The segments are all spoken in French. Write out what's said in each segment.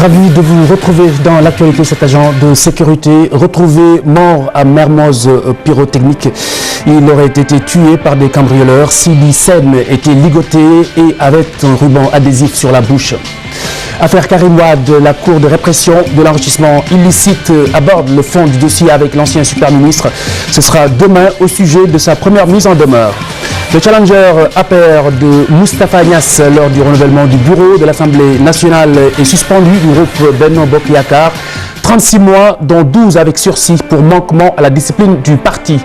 Ravi de vous retrouver dans l'actualité. Cet agent de sécurité retrouvé mort à Mermoz Pyrotechnique. Il aurait été tué par des cambrioleurs. Sidi Sen était ligoté et avait un ruban adhésif sur la bouche. Affaire Karim Wade, la Cour de répression de l'enrichissement illicite aborde le fond du dossier avec l'ancien super ministre. Ce sera demain au sujet de sa première mise en demeure. Le challenger APR de Moustapha Niasse lors du renouvellement du bureau de l'Assemblée nationale est suspendu du groupe Benno Bokk Yakaar. 36 mois, dont 12 avec sursis pour manquement à la discipline du parti.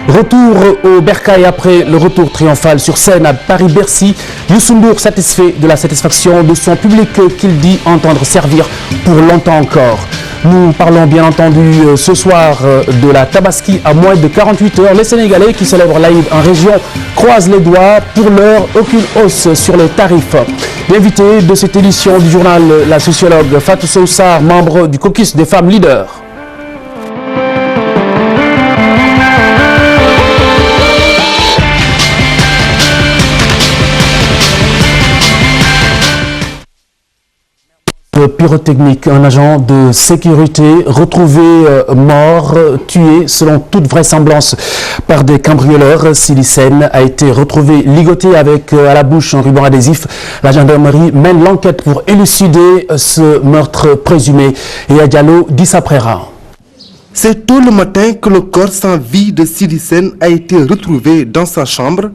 Retour au Bercail après le retour triomphal sur scène à Paris-Bercy. Youssou N'Dour satisfait de la satisfaction de son public qu'il dit entendre servir pour longtemps encore. Nous parlons bien entendu ce soir de la Tabaski à moins de 48 heures. Les Sénégalais qui célèbrent l'Aïd en région croisent les doigts. Pour l'heure, aucune hausse sur les tarifs. L'invité de cette édition du journal, la sociologue Fatou Sow Sarr, membre du caucus des femmes leaders. Pyrotechnique, un agent de sécurité retrouvé mort, tué selon toute vraisemblance par des cambrioleurs. Sidi Sen a été retrouvé ligoté avec à la bouche un ruban adhésif. La gendarmerie mène l'enquête pour élucider ce meurtre présumé. Et à Diallo, Dissa Prera. C'est tôt le matin que le corps sans vie de Sidi Sen a été retrouvé dans sa chambre,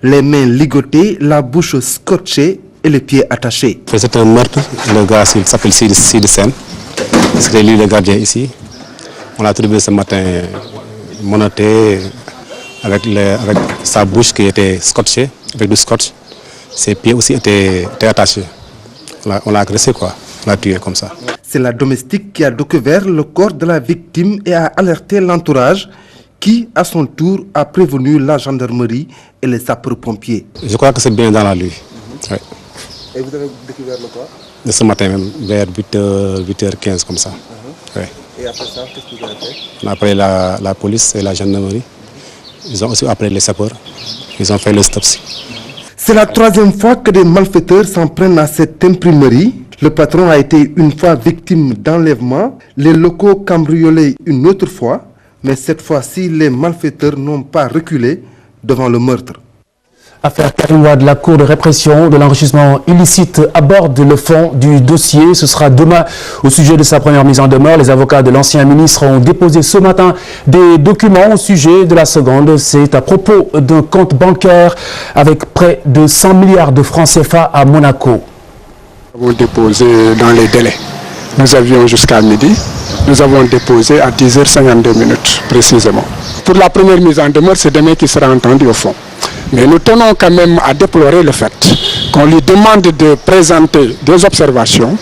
les mains ligotées, la bouche scotchée et les pieds attachés. C'est un meurtre, le gars il s'appelle Sidi Sen, c'est lui le gardien ici. On l'a trouvé ce matin menotté avec sa bouche qui était scotchée, avec du scotch. Ses pieds aussi étaient attachés. On l'a agressé quoi, on l'a tué comme ça. C'est la domestique qui a découvert le corps de la victime et a alerté l'entourage qui, à son tour, a prévenu la gendarmerie et les sapeurs-pompiers. Je crois que c'est bien dans la nuit. Ouais. Et vous avez découvert le corps? De ce matin même, vers 8h15 comme ça. Ouais. Et après ça, qu'est-ce que vous avez fait? On a appelé la police et la gendarmerie. Ils ont aussi appelé les sapeurs. Ils ont fait le stop-ci. C'est la troisième fois que des malfaiteurs s'en prennent à cette imprimerie. Le patron a été une fois victime d'enlèvement, les locaux cambriolés une autre fois, mais cette fois-ci, les malfaiteurs n'ont pas reculé devant le meurtre. Affaire Karim Wade, la Cour de répression de l'enrichissement illicite aborde le fond du dossier. Ce sera demain au sujet de sa première mise en demeure. Les avocats de l'ancien ministre ont déposé ce matin des documents au sujet de la seconde. C'est à propos d'un compte bancaire avec près de 100 milliards de francs CFA à Monaco. Nous avons déposé dans les délais. Nous avions jusqu'à midi. Nous avons déposé à 10h52 précisément. Pour la première mise en demeure, c'est demain qui sera entendu au fond. Mais nous tenons quand même à déplorer le fait qu'on lui demande de présenter des observations,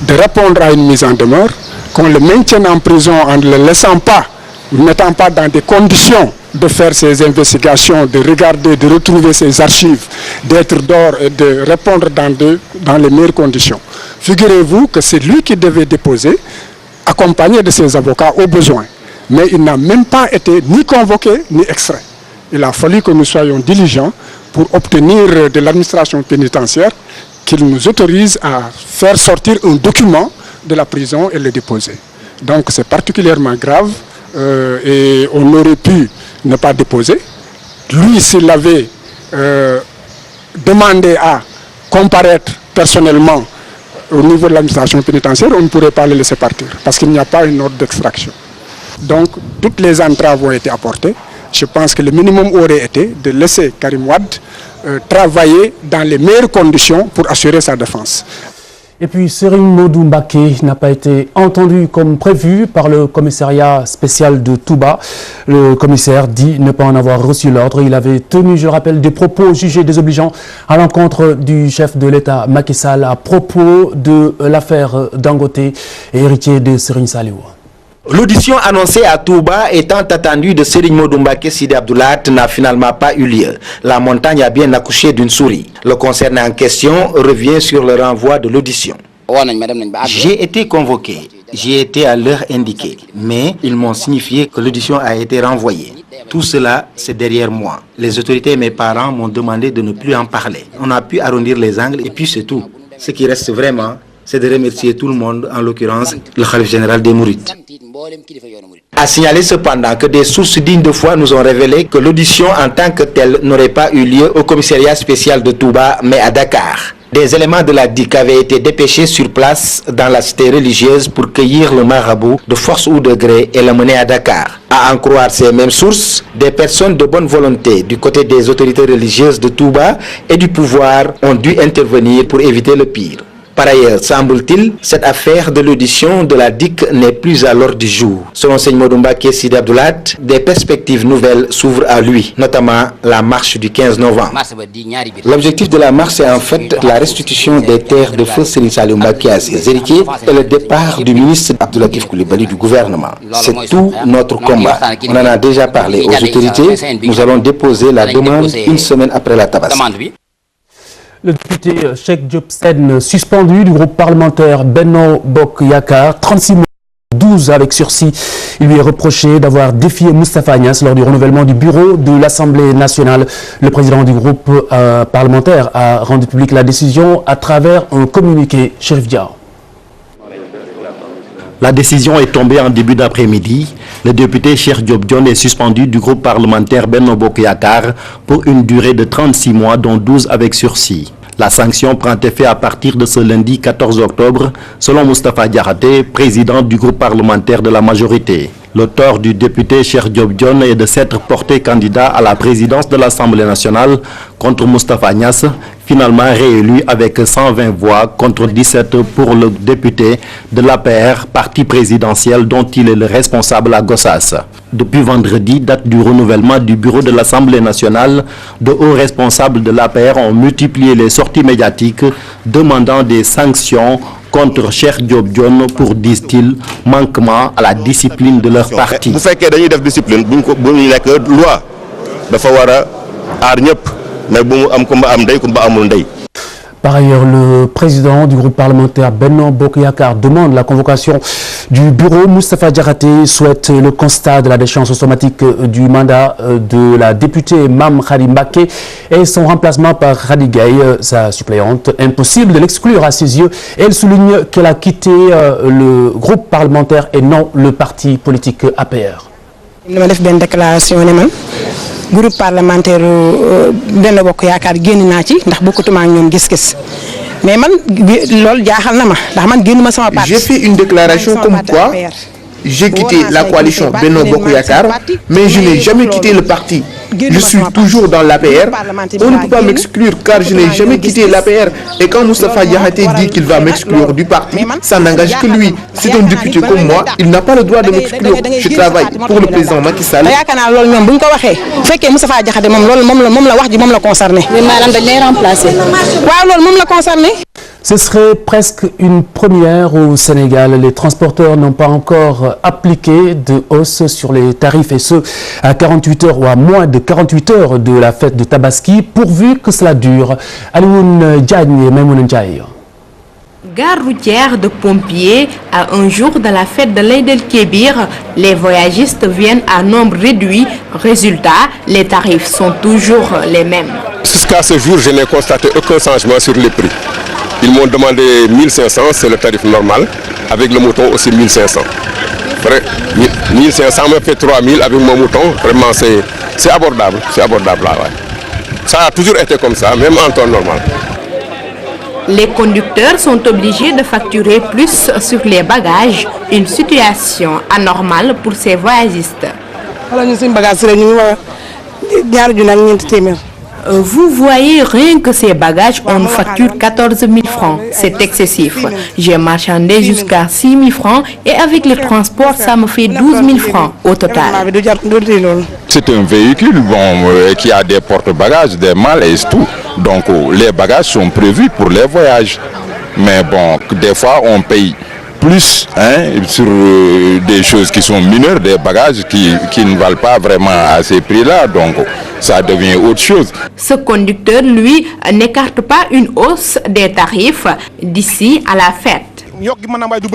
de répondre à une mise en demeure, qu'on le maintienne en prison en ne le laissant pas, ne mettant pas dans des conditions de faire ses investigations, de regarder, de retrouver ses archives, d'être dehors et de répondre dans les meilleures conditions. Figurez-vous que c'est lui qui devait déposer, accompagné de ses avocats au besoin. Mais il n'a même pas été ni convoqué ni extrait. Il a fallu que nous soyons diligents pour obtenir de l'administration pénitentiaire qu'il nous autorise à faire sortir un document de la prison et le déposer. Donc c'est particulièrement grave et on aurait pu ne pas déposer. Lui, s'il avait demandé à comparaître personnellement au niveau de l'administration pénitentiaire, on ne pourrait pas le laisser partir parce qu'il n'y a pas une ordre d'extraction. Donc toutes les entraves ont été apportées. Je pense que le minimum aurait été de laisser Karim Wade travailler dans les meilleures conditions pour assurer sa défense. Et puis Serigne Modou Mbacké n'a pas été entendu comme prévu par le commissariat spécial de Touba. Le commissaire dit ne pas en avoir reçu l'ordre. Il avait tenu, je le rappelle, des propos jugés désobligeants à l'encontre du chef de l'État Macky Sall à propos de l'affaire Dangote et héritier de Serigne Saliou. L'audition annoncée à Touba étant attendue de Serigne Modou Mbacké Sidi Abdou Lahad n'a finalement pas eu lieu. La montagne a bien accouché d'une souris. Le concernant en question revient sur le renvoi de l'audition. J'ai été convoqué, j'y étais à l'heure indiquée, mais ils m'ont signifié que l'audition a été renvoyée. Tout cela, c'est derrière moi. Les autorités et mes parents m'ont demandé de ne plus en parler. On a pu arrondir les angles et puis c'est tout. Ce qui reste vraiment, c'est de remercier tout le monde, en l'occurrence le khalife général des Mourides. A signaler cependant que des sources dignes de foi nous ont révélé que l'audition en tant que telle n'aurait pas eu lieu au commissariat spécial de Touba, mais à Dakar. Des éléments de la DIC avaient été dépêchés sur place dans la cité religieuse pour cueillir le marabout de force ou de gré et le mener à Dakar. À en croire ces mêmes sources, des personnes de bonne volonté du côté des autorités religieuses de Touba et du pouvoir ont dû intervenir pour éviter le pire. Par ailleurs, semble-t-il, cette affaire de l'audition de la DIC n'est plus à l'ordre du jour. Selon Seigne Modou Mbacké Sidi Abdou Lahad, des perspectives nouvelles s'ouvrent à lui, notamment la marche du 15 novembre. L'objectif de la marche est en fait la restitution des terres de feu Serigne Saliou Mbacké à ses héritiers et le départ du ministre Abdou Latif Coulibaly du gouvernement. C'est tout notre combat. On en a déjà parlé aux autorités. Nous allons déposer la demande une semaine après la Tabaski. Le député Cheikh Diop Sène, suspendu du groupe parlementaire Benno Bokk Yakaar, 36 mois, 12 avec sursis. Il lui est reproché d'avoir défié Moustapha Niasse lors du renouvellement du bureau de l'Assemblée nationale. Le président du groupe parlementaire a rendu public la décision à travers un communiqué. Chérif Diao. La décision est tombée en début d'après-midi. Le député Cheikh Diop Dione est suspendu du groupe parlementaire Benno Bokk Yakaar pour une durée de 36 mois, dont 12 avec sursis. La sanction prend effet à partir de ce lundi 14 octobre, selon Moustapha Diakhaté, président du groupe parlementaire de la majorité. Le tort du député Cheikh Diop Dione est de s'être porté candidat à la présidence de l'Assemblée nationale contre Moustapha Niasse, finalement réélu avec 120 voix contre 17 pour le député de l'APR, parti présidentiel dont il est le responsable à Gossas. Depuis vendredi, date du renouvellement du bureau de l'Assemblée nationale, de hauts responsables de l'APR ont multiplié les sorties médiatiques demandant des sanctions contre Cheikh Diop Dione pour, disent-ils, manquement à la discipline de leur parti. Bu fekkee dañuy def discipline bu ñu nekk loi dafa war a aar ñëpp mais bu mu am kumba am ndey kumba amul ndey. Par ailleurs, le président du groupe parlementaire Benno Bokk Yakaar demande la convocation du bureau. Moustapha Diakhaté souhaite le constat de la déchéance automatique du mandat de la députée Mame Khady Mbacké et son remplacement par Khady Gaye, sa suppléante. Impossible de l'exclure à ses yeux. Elle souligne qu'elle a quitté le groupe parlementaire et non le parti politique APR. dama def benn déclaration ne man groupe parlementaire Benno Bokk Yakaar génn naa ci ndax bokkutuma ak ñoom gis-gis mais man loolu jaaxal na ma ndax man génnuma sama parti. J'ai fait une déclaration comme quoi j'ai quitté la coalition Benno Bokk Yakaar, mais je n'ai jamais quitté le parti. Je suis toujours dans l'APR. On ne peut pas m'exclure car je n'ai jamais quitté l'APR. Et quand Moustapha Diakhaté dit qu'il va m'exclure du parti, ça n'engage que lui. C'est un député comme moi, il n'a pas le droit de m'exclure. Je travaille pour le président Macky Sall. Ce serait presque une première au Sénégal. Les transporteurs n'ont pas encore appliqué de hausse sur les tarifs et ce à 48 heures ou à moins de 48 heures de la fête de Tabaski, pourvu que cela dure. Alioune Diagne et Maimouna Ndiaye. Gare routière de Pompiers, à un jour de la fête de l'Aïd el-Kébir, les voyagistes viennent à nombre réduit. Résultat, les tarifs sont toujours les mêmes. Jusqu'à ce jour, je n'ai constaté aucun changement sur les prix. Ils m'ont demandé 1500, c'est le tarif normal. Avec le mouton aussi 1500. 1500 me fait 3000 avec mon mouton. Vraiment, c'est abordable. C'est abordable là, ouais. Ça a toujours été comme ça, même en temps normal. Les conducteurs sont obligés de facturer plus sur les bagages, une situation anormale pour ces voyagistes. Vous voyez, rien que ces bagages, on nous facture 14 000 francs. C'est excessif. J'ai marchandé jusqu'à 6 000 francs et avec le transport, ça me fait 12 000 francs au total. C'est un véhicule qui a des porte-bagages, des malles et tout. Donc les bagages sont prévus pour les voyages. Mais bon, des fois on paye plus sur des choses qui sont mineures, des bagages qui ne valent pas vraiment à ces prix-là, donc ça devient autre chose. Ce conducteur, lui, n'écarte pas une hausse des tarifs d'ici à la fête.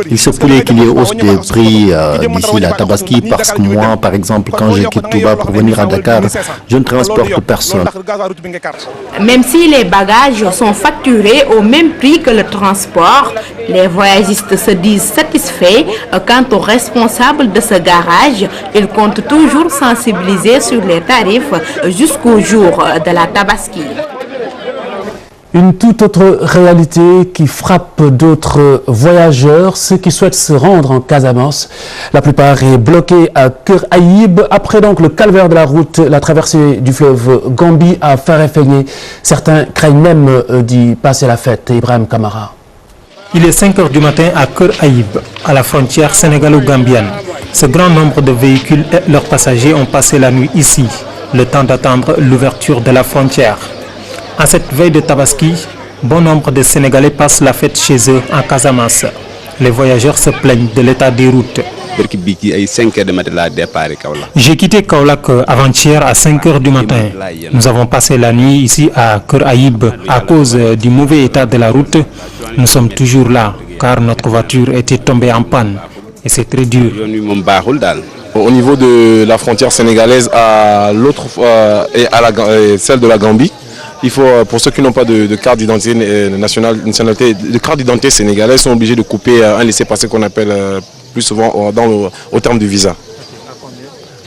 Il se pourrait qu'il y ait hausse des prix d'ici la Tabaski parce que moi, par exemple, quand je quitte Touba pour venir à Dakar, je ne transporte personne. Même si les bagages sont facturés au même prix que le transport, les voyagistes se disent satisfaits. Quant aux responsables de ce garage, ils comptent toujours sensibiliser sur les tarifs jusqu'au jour de la Tabaski. Une toute autre réalité qui frappe d'autres voyageurs, ceux qui souhaitent se rendre en Casamance. La plupart est bloquée à Keur Aïb. Après donc le calvaire de la route, la traversée du fleuve Gambie à Farefenni. Certains craignent même d'y passer la fête. Ibrahim Kamara. Il est 5 h du matin à Keur Aïb, à la frontière sénégalo-gambienne. Ce grand nombre de véhicules et leurs passagers ont passé la nuit ici, le temps d'attendre l'ouverture de la frontière. En cette veille de Tabaski, bon nombre de Sénégalais passent la fête chez eux en Casamance. Les voyageurs se plaignent de l'état des routes. J'ai quitté Kaolack avant-hier à 5 h du matin. Nous avons passé la nuit ici à Keur Aïb à cause du mauvais état de la route. Nous sommes toujours là car notre voiture était tombée en panne et c'est très dur. Au niveau de la frontière sénégalaise à l'autre et à celle de la Gambie, il faut, pour ceux qui n'ont pas de carte d'identité nationalité, de carte d'identité sénégalaise, sont obligés de couper un laissez-passer qu'on appelle plus souvent au terme du visa,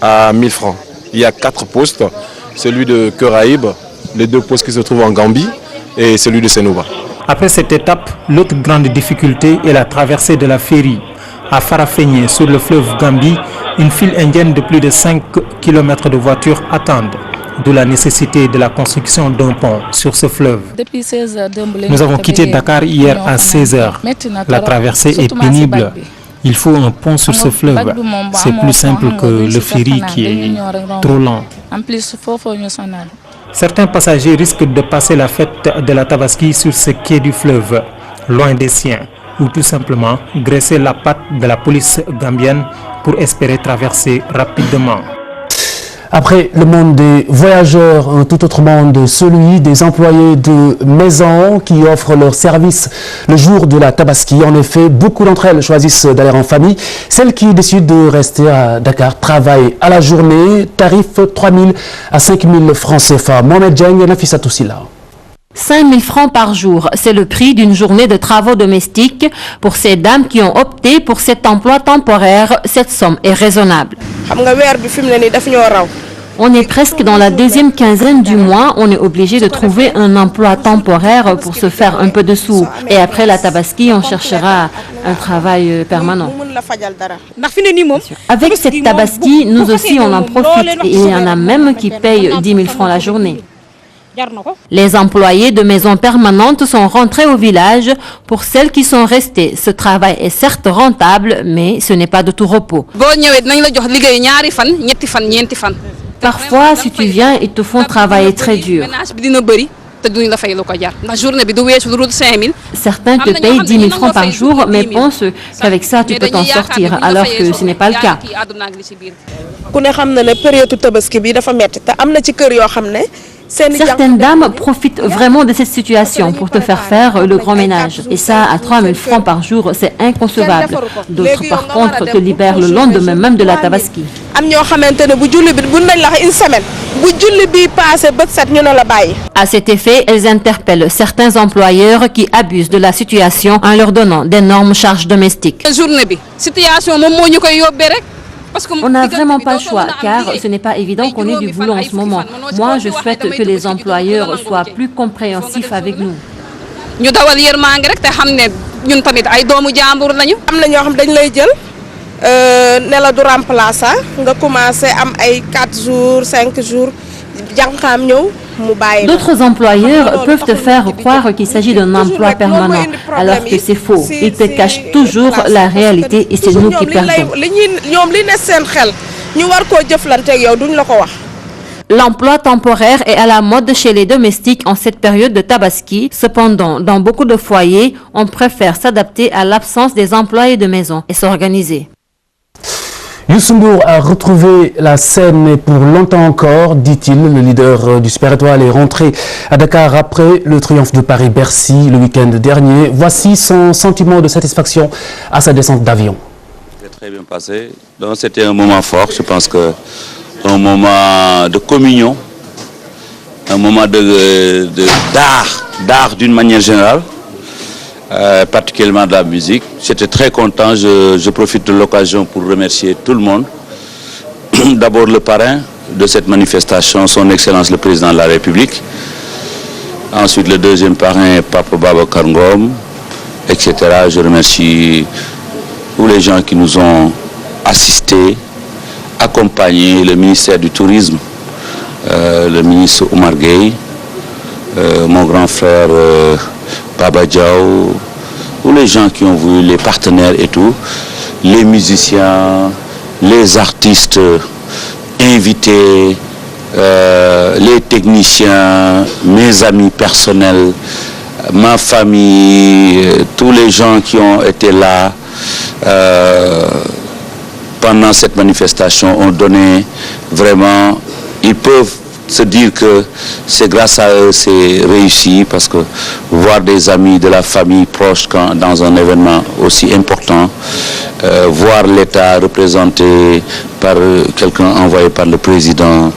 à 1000 francs. Il y a 4 postes, celui de Keur Aïb, les 2 postes qui se trouvent en Gambie et celui de Sénouba. Après cette étape, l'autre grande difficulté est la traversée de la ferry. À Farafenni, sur le fleuve Gambie, une file indienne de plus de 5 km de voitures attendent. D'où la nécessité de la construction d'un pont sur ce fleuve. Nous avons quitté Dakar hier à 16 h. La traversée est pénible. Il faut un pont sur ce fleuve. C'est plus simple que le ferry qui est trop lent. Certains passagers risquent de passer la fête de la Tabaski sur ce quai du fleuve, loin des siens, ou tout simplement graisser la patte de la police gambienne pour espérer traverser rapidement. Après le monde des voyageurs, un tout autre monde, celui des employés de maison qui offrent leurs services le jour de la Tabaski. En effet, beaucoup d'entre elles choisissent d'aller en famille. Celles qui décident de rester à Dakar travaillent à la journée, tarif 3 000 à 5 000 francs CFA. Mohamed Dieng et Nafissa Toussila. 5 000 francs par jour, c'est le prix d'une journée de travaux domestiques. Pour ces dames qui ont opté pour cet emploi temporaire, cette somme est raisonnable. On est presque dans la deuxième quinzaine du mois, on est obligé de trouver un emploi temporaire pour se faire un peu de sous. Et après la Tabaski, on cherchera un travail permanent. Avec cette Tabaski, nous aussi on en profite et il y en a même qui payent 10 000 francs la journée. Les employés de maisons permanentes sont rentrés au village. Pour celles qui sont restées, ce travail est certes rentable, mais ce n'est pas de tout repos. Parfois, si tu viens, ils te font travailler très dur. Certains te payent 10 000 francs par jour, mais pensent qu'avec ça, tu peux t'en sortir, alors que ce n'est pas le cas. Certaines dames profitent vraiment de cette situation pour te faire le grand ménage. Et ça, à 3 000 francs par jour, c'est inconcevable. D'autres, par contre, te libèrent le lendemain même de la Tabaski. À cet effet, elles interpellent certains employeurs qui abusent de la situation en leur donnant d'énormes charges domestiques. On n'a vraiment pas le choix, car ce n'est pas évident qu'on ait du boulot en ce moment. Moi, je souhaite que les employeurs soient plus compréhensifs avec nous. D'autres employeurs peuvent te faire croire qu'il s'agit d'un emploi permanent, alors que c'est faux. Ils te cachent toujours la réalité et c'est nous qui perdons. L'emploi temporaire est à la mode chez les domestiques en cette période de Tabaski. Cependant, dans beaucoup de foyers, on préfère s'adapter à l'absence des employés de maison et s'organiser. Youssou Ndour a retrouvé la scène pour longtemps encore, dit-il. Le leader du Super Étoile est rentré à Dakar après le triomphe de Paris-Bercy le week-end dernier. Voici son sentiment de satisfaction à sa descente d'avion. C'est très bien passé. Donc c'était un moment fort, je pense que un moment de communion, un moment d'art d'une manière générale. Particulièrement de la musique. J'étais très content, je profite de l'occasion pour remercier tout le monde. D'abord le parrain de cette manifestation, son Excellence le Président de la République. Ensuite le deuxième parrain, Papa Babacar Ngom, etc. Je remercie tous les gens qui nous ont assistés, accompagnés, le ministère du Tourisme, le ministre Omar Gueye, mon grand frère Baba Diaw, tous les gens qui ont voulu, les partenaires et tout, les musiciens, les artistes invités, les techniciens, mes amis personnels, ma famille, tous les gens qui ont été là pendant cette manifestation ont donné vraiment, ils peuvent se dire que c'est grâce à eux c'est réussi, parce que voir des amis de la famille proche dans un événement aussi important, voir l'État représenté par quelqu'un envoyé par le président,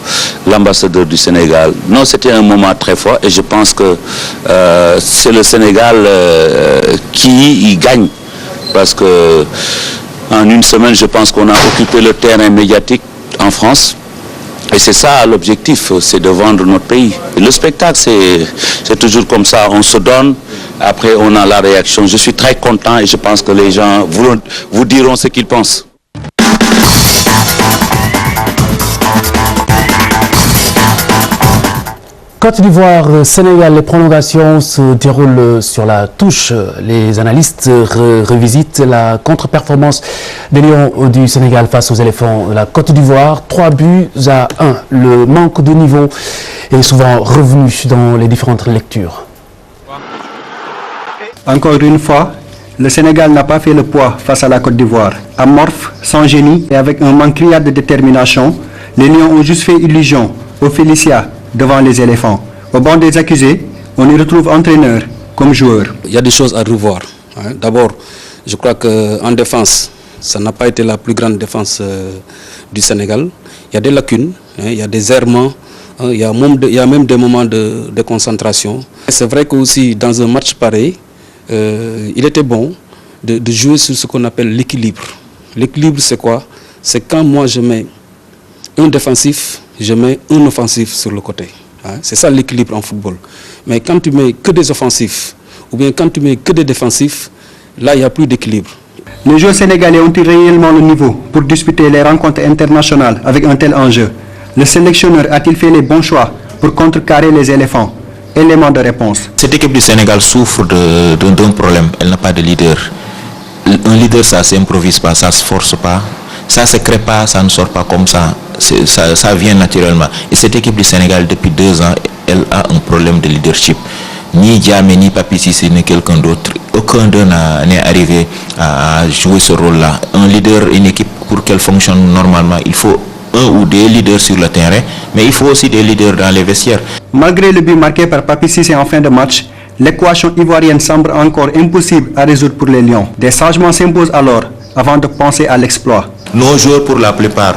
l'ambassadeur du Sénégal. Non, c'était un moment très fort et je pense que c'est le Sénégal qui y gagne, parce que en une semaine, je pense qu'on a occupé le terrain médiatique en France. Et c'est ça l'objectif, c'est de vendre notre pays. Et le spectacle, c'est toujours comme ça, on se donne, après on a la réaction. Je suis très content et je pense que les gens vous diront ce qu'ils pensent. Côte d'Ivoire, Sénégal, les prolongations se déroulent sur la touche. Les analystes revisitent la contre-performance des Lions du Sénégal face aux éléphants de la Côte d'Ivoire. 3-1. Le manque de niveau est souvent revenu dans les différentes lectures. Encore une fois, le Sénégal n'a pas fait le poids face à la Côte d'Ivoire. Amorphe, sans génie et avec un manque criard de détermination, les Lions ont juste fait illusion aux Félicia devant les éléphants. Au banc des accusés, on y retrouve entraîneurs comme joueurs. Il y a des choses à revoir. D'abord, je crois qu'en défense, ça n'a pas été la plus grande défense du Sénégal. Il y a des lacunes, il y a des errements, il y a même des moments de concentration. C'est vrai qu'aussi dans un match pareil, il était bon de jouer sur ce qu'on appelle l'équilibre. L'équilibre, c'est quoi? C'est quand moi je mets un défensif, je mets un offensif sur le côté. C'est ça l'équilibre en football. Mais quand tu mets que des offensifs, ou bien quand tu mets que des défensifs, là il n'y a plus d'équilibre. Les joueurs sénégalais ont-ils réellement le niveau pour disputer les rencontres internationales avec un tel enjeu? Le sélectionneur a-t-il fait les bons choix pour contrecarrer les éléphants? Élément de réponse. Cette équipe du Sénégal souffre d'un problème. Elle n'a pas de leader. Un leader, ça ne s'improvise pas, ça ne se force pas. Ça ne se crée pas, ça ne sort pas comme ça. Ça vient naturellement. Et cette équipe du Sénégal, depuis 2 ans, elle a un problème de leadership. Ni Diamé, ni Papi Cissé, ni quelqu'un d'autre. Aucun d'eux n'est arrivé à jouer ce rôle-là. Un leader, une équipe, pour qu'elle fonctionne normalement, il faut un ou des leaders sur le terrain, mais il faut aussi des leaders dans les vestiaires. Malgré le but marqué par Papi Cissé en fin de match, l'équation ivoirienne semble encore impossible à résoudre pour les Lions. Des changements s'imposent alors, avant de penser à l'exploit. Nos joueurs, pour la plupart,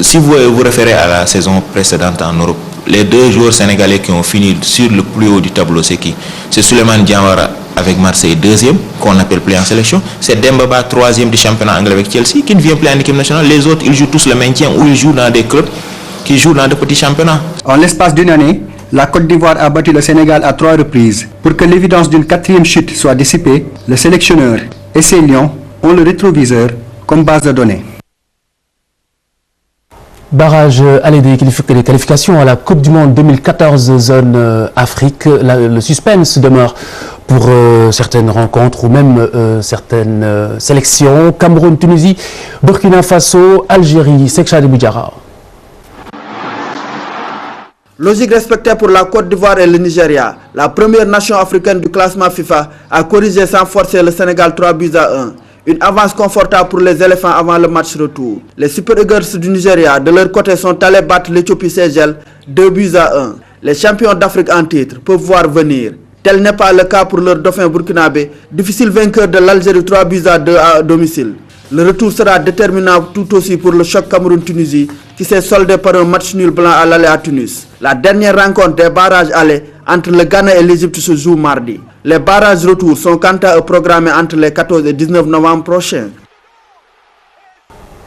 si vous vous référez à la saison précédente en Europe, les 2 joueurs sénégalais qui ont fini sur le plus haut du tableau, c'est qui? C'est Souleymane Diawara avec Marseille 2e, qu'on appelle plus en sélection. C'est Dembaba 3e du championnat anglais avec Chelsea, qui ne vient plus en équipe nationale. Les autres, ils jouent tous le maintien ou ils jouent dans des clubs qui jouent dans de petits championnats. En l'espace d'une année, la Côte d'Ivoire a battu le Sénégal à 3 reprises. Pour que l'évidence d'une 4e chute soit dissipée, le sélectionneur et ses Lions ont le rétroviseur comme base de données. Barrage aller des qualifications à la Coupe du Monde 2014 zone Afrique. Le suspense demeure pour certaines rencontres ou même certaines sélections. Cameroun, Tunisie, Burkina Faso, Algérie, Sekcha de Boudjara. Logique respectée pour la Côte d'Ivoire et le Nigeria. La première nation africaine du classement FIFA a corrigé sans forcer le Sénégal 3-1. Une avance confortable pour les éléphants avant le match retour. Les Super Eagles du Nigeria, de leur côté, sont allés battre l'Éthiopie-Seychelles 2-1. Les champions d'Afrique en titre peuvent voir venir. Tel n'est pas le cas pour leur dauphin burkinabé, difficile vainqueur de l'Algérie 3-2 à domicile. Le retour sera déterminant tout aussi pour le choc Cameroun-Tunisie qui s'est soldé par un match nul blanc à l'aller à Tunis. La dernière rencontre des barrages allés entre le Ghana et l'Égypte se joue mardi. Les barrages retour sont quant à eux programmés entre les 14 et 19 novembre prochains.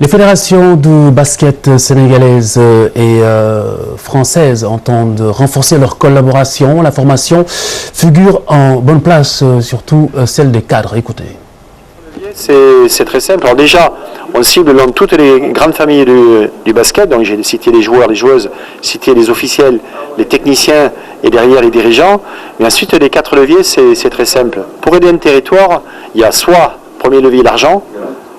Les fédérations de basket sénégalaises et françaises entendent renforcer leur collaboration. La formation figure en bonne place, surtout celle des cadres. Écoutez. C'est très simple. Alors déjà, on cible dans toutes les grandes familles du basket. Donc j'ai cité les joueurs, les joueuses, cité les officiels, les techniciens et derrière les dirigeants. Mais ensuite, les 4 leviers, c'est très simple. Pour aider un territoire, il y a soit, premier levier, l'argent.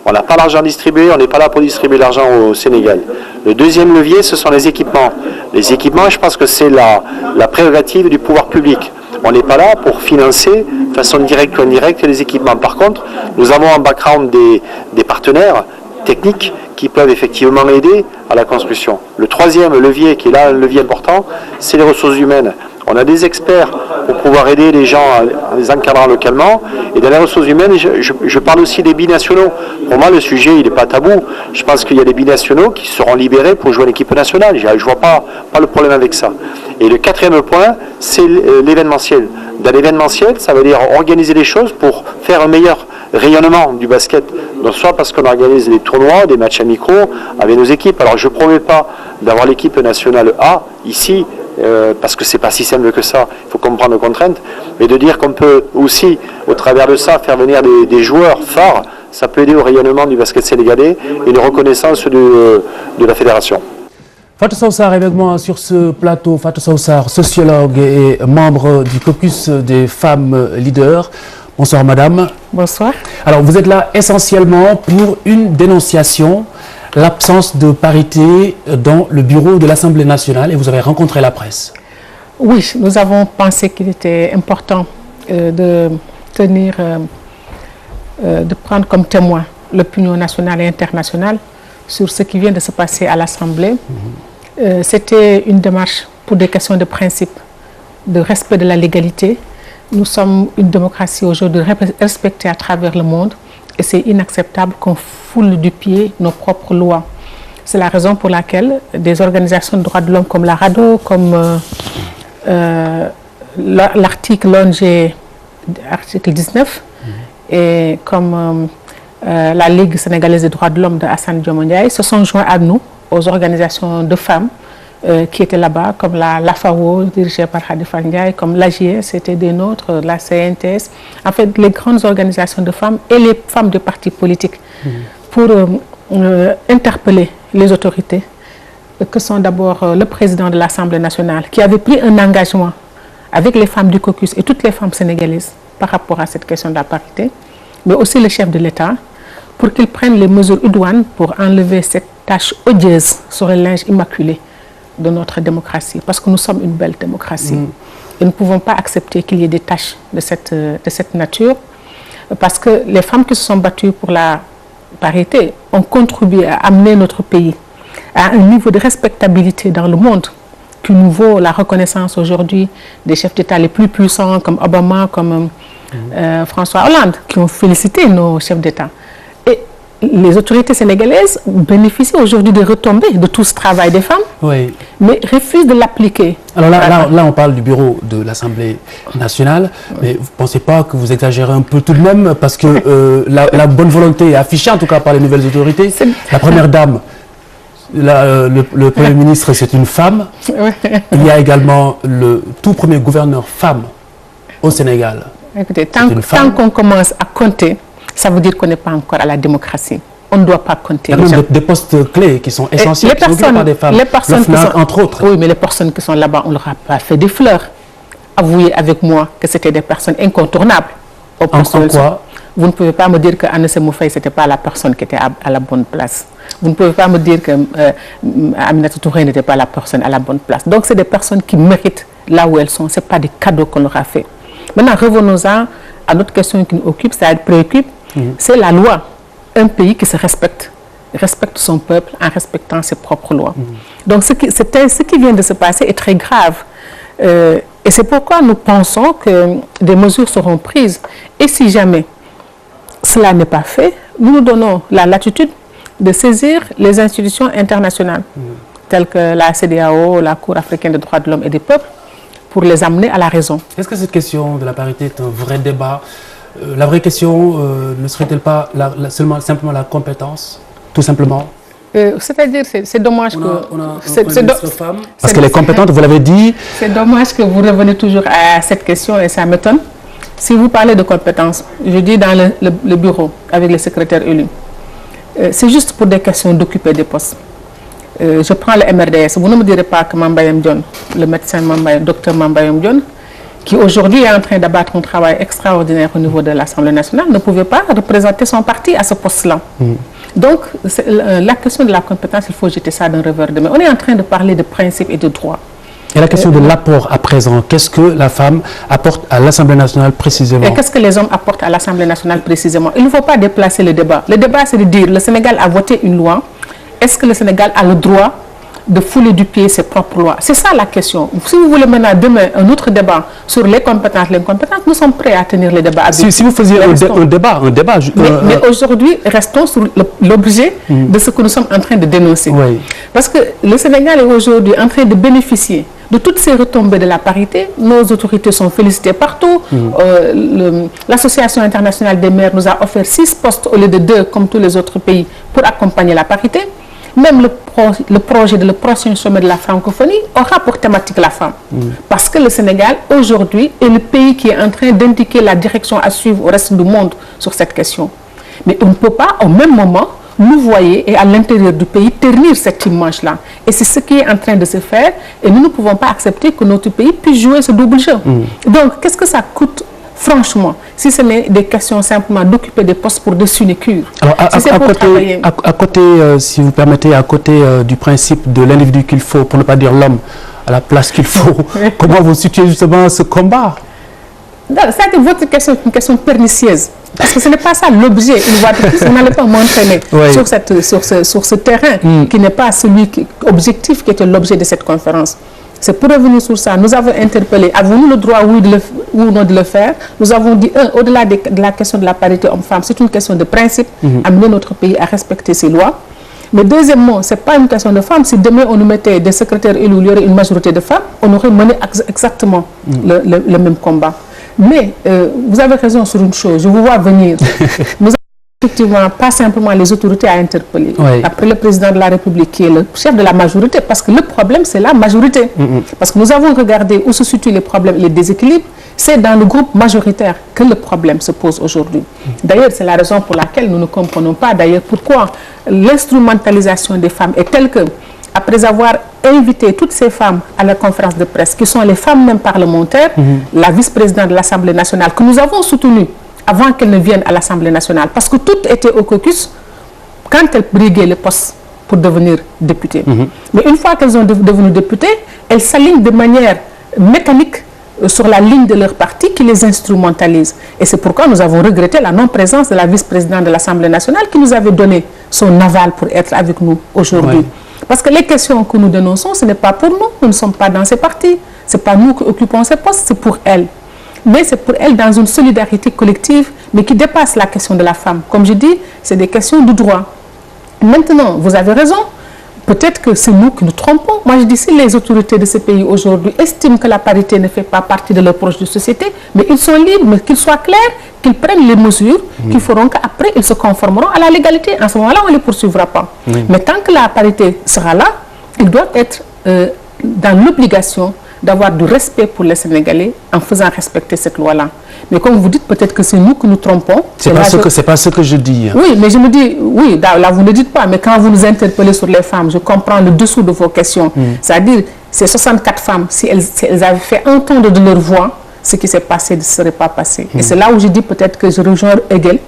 On n'a pas l'argent distribué, on n'est pas là pour distribuer l'argent au Sénégal. Le deuxième levier, ce sont les équipements. Les équipements, je pense que c'est la prérogative du pouvoir public. On n'est pas là pour financer, de façon directe ou indirecte, les équipements. Par contre, nous avons en background des partenaires techniques qui peuvent effectivement aider à la construction. Le troisième levier, qui est là un levier important, c'est les ressources humaines. On a des experts pour pouvoir aider les gens en les encadrant localement. Et dans les ressources humaines, je parle aussi des binationaux. Pour moi, le sujet, il n'est pas tabou. Je pense qu'il y a des binationaux qui seront libérés pour jouer l'équipe nationale. Je ne vois pas le problème avec ça. Et le quatrième point, c'est l'événementiel. Dans l'événementiel, ça veut dire organiser les choses pour faire un meilleur rayonnement du basket. Donc soit parce qu'on organise des tournois, des matchs amicaux avec nos équipes. Alors je ne promets pas d'avoir l'équipe nationale A ici, parce que c'est pas si simple que ça, il faut comprendre nos contraintes, mais de dire qu'on peut aussi, au travers de ça, faire venir des joueurs phares, ça peut aider au rayonnement du basket sénégalais et une reconnaissance de la fédération. Fatou Sawsar est avec moi sur ce plateau. Fatou Sawsar, sociologue et membre du caucus des femmes leaders. Bonsoir madame. Bonsoir. Alors vous êtes là essentiellement pour une dénonciation, l'absence de parité dans le bureau de l'Assemblée nationale et vous avez rencontré la presse. Oui, nous avons pensé qu'il était important de prendre comme témoin l'opinion nationale et internationale sur ce qui vient de se passer à l'Assemblée. C'était une démarche pour des questions de principe, de respect de la légalité. Nous sommes une démocratie aujourd'hui respectée à travers le monde et c'est inacceptable qu'on foule du pied nos propres lois. C'est la raison pour laquelle des organisations de droits de l'homme comme la RADDHO, comme l'article LONG, article 19, et comme la Ligue sénégalaise des droits de l'homme de Hassan Dioma Ndiaye se sont joints à nous, aux organisations de femmes qui étaient là-bas, comme la FAO, dirigée par Khadifa Ndiaye, comme l'AGS, c'était des nôtres, la CNTS, en fait les grandes organisations de femmes et les femmes de partis politiques, pour interpeller les autorités, que sont d'abord le président de l'Assemblée nationale, qui avait pris un engagement avec les femmes du caucus et toutes les femmes sénégalaises par rapport à cette question de la parité, mais aussi le chef de l'État, pour qu'ils prennent les mesures idoines pour enlever cette tâche odieuse sur le linge immaculé de notre démocratie, parce que nous sommes une belle démocratie. Et nous ne pouvons pas accepter qu'il y ait des tâches de cette nature, parce que les femmes qui se sont battues pour la parité ont contribué à amener notre pays à un niveau de respectabilité dans le monde qui nous vaut la reconnaissance aujourd'hui des chefs d'État les plus puissants comme Obama, comme François Hollande, qui ont félicité nos chefs d'État. Et les autorités sénégalaises bénéficient aujourd'hui de retombées de tout ce travail des femmes, mais refusent de l'appliquer. Alors là, on parle du bureau de l'Assemblée nationale, mais vous ne pensez pas que vous exagérez un peu tout de même, parce que la bonne volonté est affichée, en tout cas par les nouvelles autorités. La première dame, le Premier ministre, c'est une femme. Il y a également le tout premier gouverneur femme au Sénégal. Écoutez, tant qu'on commence à compter, ça veut dire qu'on n'est pas encore à la démocratie. On ne doit pas compter. Il y a même des postes clés qui sont essentiels, qui sont occupés par des femmes. Les personnes qui sont, entre autres. Oui, mais les personnes qui sont là-bas, on ne leur a pas fait des fleurs. Avouez avec moi que c'était des personnes incontournables. En quoi? Vous ne pouvez pas me dire qu'Anne Semoufei, ce n'était pas la personne qui était à la bonne place. Vous ne pouvez pas me dire qu'Aminatou Touré n'était pas la personne à la bonne place. Donc, c'est des personnes qui méritent là où elles sont. Ce n'est pas des cadeaux qu'on leur a fait. Maintenant, revenons-en à notre question qui nous occupe, ça préoccupe. c'est la loi. Un pays qui se respecte son peuple en respectant ses propres lois. Donc ce qui vient de se passer est très grave. Et c'est pourquoi nous pensons que des mesures seront prises. Et si jamais cela n'est pas fait, nous nous donnons la latitude de saisir les institutions internationales, telles que la CEDEAO, la Cour africaine des droits de l'homme et des peuples, pour les amener à la raison. Est-ce que cette question de la parité est un vrai débat? La vraie question ne serait-elle pas simplement la compétence, tout simplement? C'est-à-dire, c'est dommage parce qu'elle est compétente, vous l'avez dit. C'est dommage que vous revenez toujours à cette question et ça m'étonne. Si vous parlez de compétence, je dis dans le bureau avec les secrétaires élus, c'est juste pour des questions d'occuper des postes. Je prends le MRDS. Vous ne me direz pas que Mambayam Dione, le médecin docteur Mambayam Dione, qui aujourd'hui est en train d'abattre un travail extraordinaire au niveau de l'Assemblée nationale, ne pouvait pas représenter son parti à ce poste-là. Donc, la question de la compétence, il faut jeter ça d'un revers de main. On est en train de parler de principes et de droits. Et la question de l'apport à présent, qu'est-ce que la femme apporte à l'Assemblée nationale précisément? Et qu'est-ce que les hommes apportent à l'Assemblée nationale précisément? Il ne faut pas déplacer le débat. Le débat, c'est de dire, le Sénégal a voté une loi. Est-ce que le Sénégal a le droit de fouler du pied ses propres lois? C'est ça la question. Si vous voulez maintenant demain un autre débat sur les compétences, nous sommes prêts à tenir le débat. Si vous faisiez un débat... Mais aujourd'hui, restons sur l'objet de ce que nous sommes en train de dénoncer. Oui. Parce que le Sénégal est aujourd'hui en train de bénéficier de toutes ces retombées de la parité. Nos autorités sont félicitées partout. L'Association internationale des maires nous a offert 6 postes au lieu de 2 comme tous les autres pays pour accompagner la parité. Même le projet de le prochain sommet de la francophonie aura pour thématique la femme. Parce que le Sénégal, aujourd'hui, est le pays qui est en train d'indiquer la direction à suivre au reste du monde sur cette question. Mais on ne peut pas, au même moment, nous voyez et à l'intérieur du pays ternir cette image-là. Et c'est ce qui est en train de se faire. Et nous ne pouvons pas accepter que notre pays puisse jouer ce double jeu. Donc, qu'est-ce que ça coûte? Franchement, si ce n'est des questions simplement d'occuper des postes pour des sinécures. Alors, à côté, si vous permettez, à côté du principe de l'individu qu'il faut, pour ne pas dire l'homme, à la place qu'il faut, comment vous situez justement ce combat? C'est votre question, une question pernicieuse. Parce que ce n'est pas ça l'objet. Vous n'allez pas m'entraîner sur ce terrain qui n'est pas celui objectif qui était l'objet de cette conférence. C'est pour revenir sur ça. Nous avons interpellé, avons-nous le droit ou non de le faire? Nous avons dit, au-delà de la question de la parité homme-femme, c'est une question de principe, amener notre pays à respecter ses lois. Mais deuxièmement, ce n'est pas une question de femmes. Si demain on nous mettait des secrétaires élus, il y aurait une majorité de femmes, on aurait mené exactement le même combat. Mais vous avez raison sur une chose, je vous vois venir. Nous avons effectivement pas simplement les autorités à interpeller. Après le président de la République qui est le chef de la majorité, parce que le problème c'est la majorité. Parce que nous avons regardé où se situent les problèmes, les déséquilibres. C'est dans le groupe majoritaire que le problème se pose aujourd'hui. D'ailleurs, c'est la raison pour laquelle nous ne comprenons pas d'ailleurs pourquoi l'instrumentalisation des femmes est telle que, après avoir invité toutes ces femmes à la conférence de presse, qui sont les femmes même parlementaires, la vice-présidente de l'Assemblée nationale, que nous avons soutenue avant qu'elle ne vienne à l'Assemblée nationale, parce que toutes étaient au caucus quand elles briguaient le poste pour devenir députées. Mais une fois qu'elles sont devenues députées, elles s'alignent de manière mécanique sur la ligne de leur parti qui les instrumentalise. Et c'est pourquoi nous avons regretté la non-présence de la vice-présidente de l'Assemblée nationale qui nous avait donné son aval pour être avec nous aujourd'hui. Parce que les questions que nous dénonçons, ce n'est pas pour nous ne sommes pas dans ces partis. Ce n'est pas nous qui occupons ces postes, c'est pour elles. Mais c'est pour elles dans une solidarité collective, mais qui dépasse la question de la femme. Comme je dis, c'est des questions de droit. Maintenant, vous avez raison, peut-être que c'est nous qui nous trompons. Moi, je dis, si les autorités de ce pays aujourd'hui estiment que la parité ne fait pas partie de leur projet de société, mais ils sont libres, mais qu'ils soient clairs, qu'ils prennent les mesures qui feront qu'après, ils se conformeront à la légalité. En ce moment-là, on ne les poursuivra pas. Mais tant que la parité sera là, ils doivent être dans l'obligation d'avoir du respect pour les Sénégalais en faisant respecter cette loi-là. Mais comme vous dites, peut-être que c'est nous que nous trompons. C'est pas ce que je dis. Oui, mais je me dis, oui, là vous ne dites pas, mais quand vous nous interpellez sur les femmes, je comprends le dessous de vos questions. C'est-à-dire, ces 64 femmes, si elles avaient fait entendre de leur voix, ce qui s'est passé ne serait pas passé. Et c'est là où je dis peut-être que je rejoins Hegel.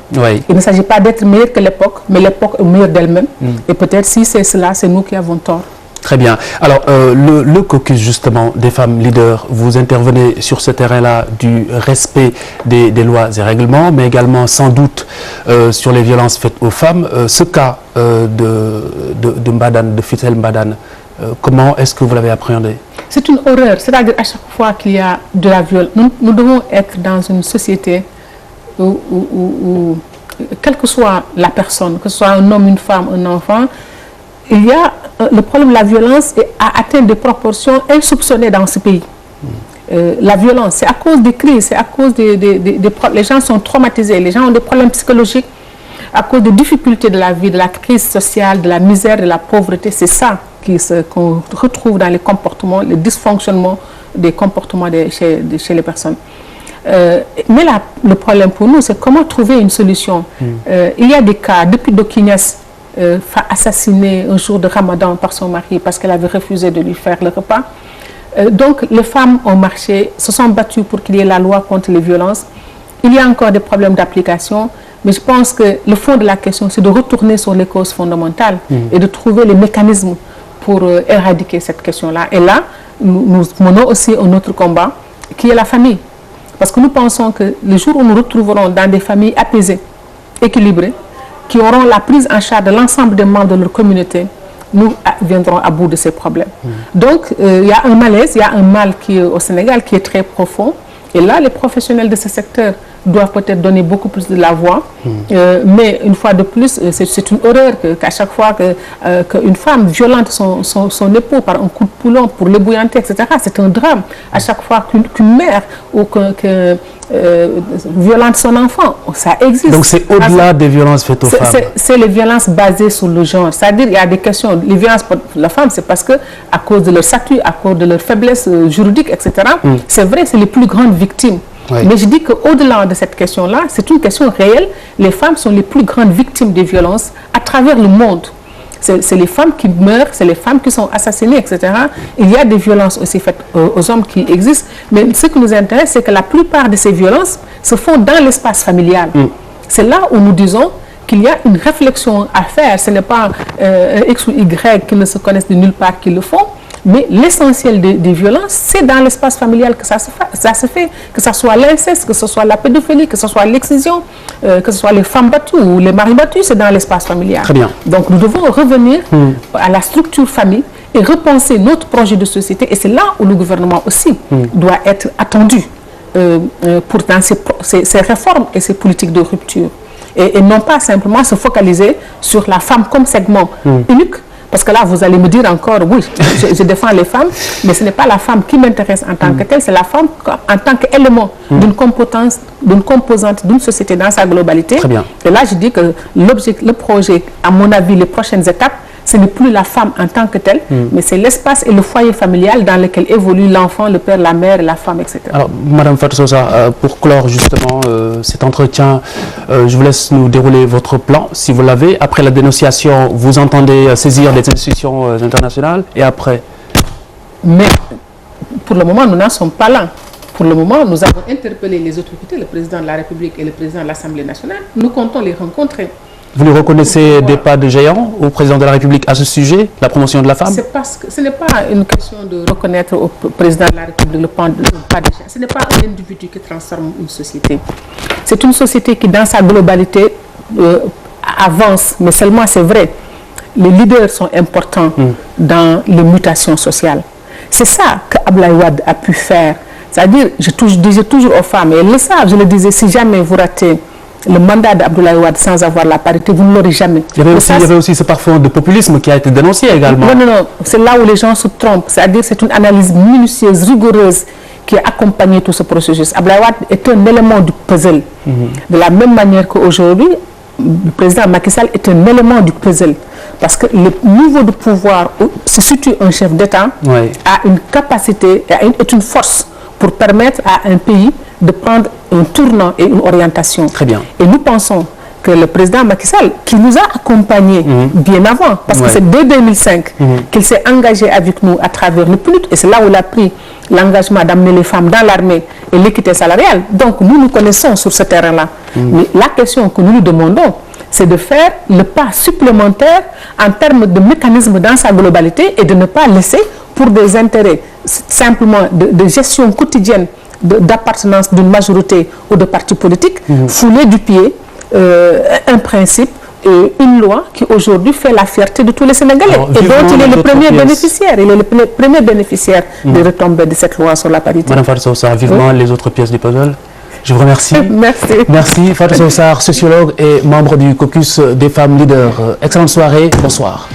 Il ne s'agit pas d'être meilleur que l'époque, mais l'époque est meilleure d'elle-même. Et peut-être si c'est cela, c'est nous qui avons tort. Très bien. Alors, le caucus, justement, des femmes leaders, vous intervenez sur ce terrain-là du respect des lois et règlements, mais également, sans doute, sur les violences faites aux femmes. Ce cas de Mbadane, de Fitel Mbadane, comment est-ce que vous l'avez appréhendé? C'est une horreur. C'est-à-dire, à chaque fois qu'il y a de la violence, nous devons être dans une société où, quelle que soit la personne, que ce soit un homme, une femme, un enfant, il y a le problème de la violence a atteint des proportions insoupçonnées dans ce pays. La violence, c'est à cause des crises, c'est à cause les gens sont traumatisés, les gens ont des problèmes psychologiques à cause des difficultés de la vie, de la crise sociale, de la misère, de la pauvreté. C'est ça qu'on retrouve dans les comportements, les dysfonctionnements des comportements chez les personnes. Mais là, le problème pour nous, c'est comment trouver une solution. Il y a des cas, depuis Dokinas, assassinée un jour de Ramadan par son mari parce qu'elle avait refusé de lui faire le repas. Donc les femmes ont marché, se sont battues pour qu'il y ait la loi contre les violences. Il y a encore des problèmes d'application, mais je pense que le fond de la question, c'est de retourner sur les causes fondamentales et de trouver les mécanismes pour éradiquer cette question-là. Et là, nous menons aussi un autre combat, qui est la famille. Parce que nous pensons que le jour où nous retrouverons dans des familles apaisées, équilibrées, qui auront la prise en charge de l'ensemble des membres de leur communauté, nous viendrons à bout de ces problèmes. Donc, il y a un malaise, il y a un mal qui est au Sénégal qui est très profond. Et là, les professionnels de ce secteur doivent peut-être donner beaucoup plus de la voix. Mais une fois de plus, c'est une horreur qu'à chaque fois qu'une femme violente son époux par un coup de poulon pour l'ébouillanter, etc., c'est un drame. À chaque fois qu'une mère ou violente son enfant, ça existe. Donc c'est au-delà des violences faites aux femmes. C'est les violences basées sur le genre. C'est-à-dire qu'il y a des questions. Les violences pour la femme, c'est parce que à cause de leur statut, à cause de leur faiblesse juridique, etc., c'est vrai, c'est les plus grandes victimes. Oui. Mais je dis qu'au-delà de cette question-là, c'est une question réelle. Les femmes sont les plus grandes victimes des violences à travers le monde. C'est les femmes qui meurent, c'est les femmes qui sont assassinées, etc. Il y a des violences aussi faites aux hommes qui existent. Mais ce qui nous intéresse, c'est que la plupart de ces violences se font dans l'espace familial. C'est là où nous disons qu'il y a une réflexion à faire. Ce n'est pas X ou Y qui ne se connaissent de nulle part qui le font. Mais l'essentiel des violences, c'est dans l'espace familial que ça se fait. Que ce soit l'inceste, que ce soit la pédophilie, que ce soit l'excision, que ce soit les femmes battues ou les maris battus, c'est dans l'espace familial. Très bien. Donc nous devons revenir à la structure famille et repenser notre projet de société. Et c'est là où le gouvernement aussi doit être attendu pour dans ces réformes et ces politiques de rupture. Et non pas simplement se focaliser sur la femme comme segment unique. Parce que là, vous allez me dire encore, oui, je défends les femmes, mais ce n'est pas la femme qui m'intéresse en tant que telle, c'est la femme en tant qu'élément d'une composante d'une société dans sa globalité. Très bien. Et là, je dis que le projet, à mon avis, les prochaines étapes, ce n'est plus la femme en tant que telle, mais c'est l'espace et le foyer familial dans lequel évolue l'enfant, le père, la mère, la femme, etc. Alors, Madame Fatou Sosa, pour clore justement cet entretien, je vous laisse nous dérouler votre plan, si vous l'avez. Après la dénonciation, vous entendez saisir des institutions internationales et après? Mais pour le moment, nous n'en sommes pas là. Pour le moment, nous avons interpellé les autorités, le président de la République et le président de l'Assemblée nationale. Nous comptons les rencontrer. Vous lui reconnaissez des pas de géant au président de la République à ce sujet, la promotion de la femme? C'est parce que ce n'est pas une question de reconnaître au président de la République le pas de géant. Ce n'est pas un individu qui transforme une société. C'est une société qui, dans sa globalité, avance. Mais seulement, c'est vrai, les leaders sont importants dans les mutations sociales. C'est ça que Abdoulaye Wade a pu faire. C'est-à-dire, je disais toujours aux femmes, et elles le savent, je le disais, si jamais vous ratez le mandat d'Abdoulaye Wade sans avoir la parité, vous ne l'aurez jamais. Il y avait aussi ce parfum de populisme qui a été dénoncé également. Non, c'est là où les gens se trompent. C'est-à-dire c'est une analyse minutieuse, rigoureuse qui a accompagné tout ce processus. Abdoulaye Wade est un élément du puzzle. De la même manière qu'aujourd'hui, le président Macky Sall est un élément du puzzle. Parce que le niveau de pouvoir où se situe un chef d'État a une capacité, est une force pour permettre à un pays de prendre un tournant et une orientation. Très bien. Et nous pensons que le président Macky Sall, qui nous a accompagnés bien avant, parce que c'est dès 2005 qu'il s'est engagé avec nous à travers le PNUD, et c'est là où il a pris l'engagement d'amener les femmes dans l'armée et l'équité salariale. Donc nous nous connaissons sur ce terrain-là. Mais la question que nous nous demandons, c'est de faire le pas supplémentaire en termes de mécanisme dans sa globalité et de ne pas laisser pour des intérêts simplement de gestion quotidienne d'appartenance d'une majorité ou de partis politiques, fouler du pied un principe et une loi qui aujourd'hui fait la fierté de tous les Sénégalais. Alors, et dont il est le premier bénéficiaire. Il est le premier bénéficiaire des retombées de cette loi sur la parité. Madame Fatou Sow, vivement les autres pièces du puzzle. Je vous remercie. Merci. Merci Fatou Sow, sociologue et membre du caucus des femmes leaders. Excellente soirée. Bonsoir.